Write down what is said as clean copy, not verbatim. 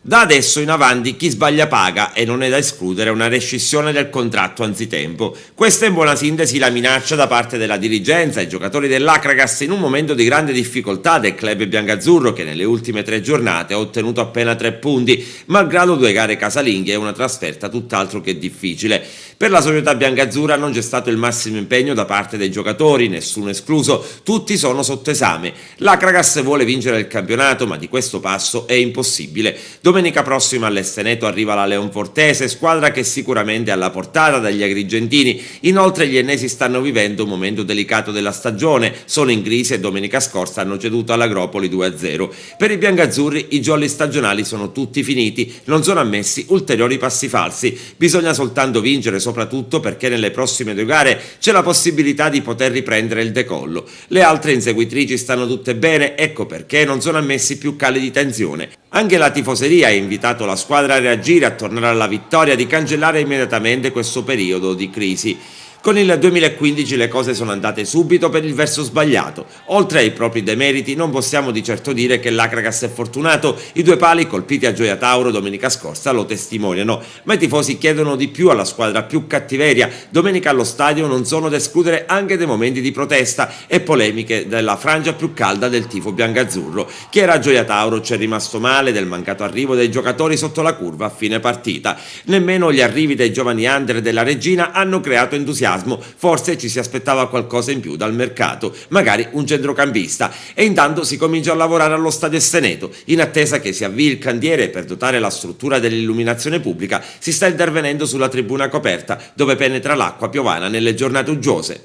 Da adesso in avanti chi sbaglia paga e non è da escludere una rescissione del contratto anzitempo. Questa è in buona sintesi la minaccia da parte della dirigenza ai giocatori dell'Akragas in un momento di grande difficoltà del club biancazzurro che nelle ultime 3 giornate ha ottenuto appena 3 punti, malgrado 2 gare casalinghe e una trasferta tutt'altro che difficile. Per la società biancazzurra non c'è stato il massimo impegno da parte dei giocatori, nessuno escluso, tutti sono sotto esame. L'Akragas vuole vincere il campionato, ma di questo passo è impossibile. Domenica prossima all'Esteneto arriva la Leonfortese, squadra che sicuramente è alla portata dagli agrigentini. Inoltre gli ennesi stanno vivendo un momento delicato della stagione, sono in crisi e domenica scorsa hanno ceduto all'Agropoli 2-0. Per i biancazzurri i jolly stagionali sono tutti finiti, non sono ammessi ulteriori passi falsi, bisogna soltanto vincere, soprattutto perché nelle prossime 2 gare c'è la possibilità di poter riprendere il decollo. Le altre inseguitrici stanno tutte bene, ecco perché non sono ammessi più cali di tensione. Anche la tifoseria ha invitato la squadra a reagire, a tornare alla vittoria, di cancellare immediatamente questo periodo di crisi. Con il 2015 le cose sono andate subito per il verso sbagliato. Oltre ai propri demeriti non possiamo di certo dire che l'Akragas è fortunato, i 2 pali colpiti a Gioia Tauro domenica scorsa lo testimoniano, ma i tifosi chiedono di più alla squadra, più cattiveria. Domenica allo stadio non sono da escludere anche dei momenti di protesta e polemiche della frangia più calda del tifo biancazzurro. Chi era a Gioia Tauro c'è rimasto male del mancato arrivo dei giocatori sotto la curva a fine partita. Nemmeno gli arrivi dei giovani under della Regina hanno creato entusiasmo. Forse ci si aspettava qualcosa in più dal mercato, magari un centrocampista, e intanto si comincia a lavorare allo stadio Esteneto. In attesa che si avvii il cantiere per dotare la struttura dell'illuminazione pubblica, si sta intervenendo sulla tribuna coperta dove penetra l'acqua piovana nelle giornate uggiose.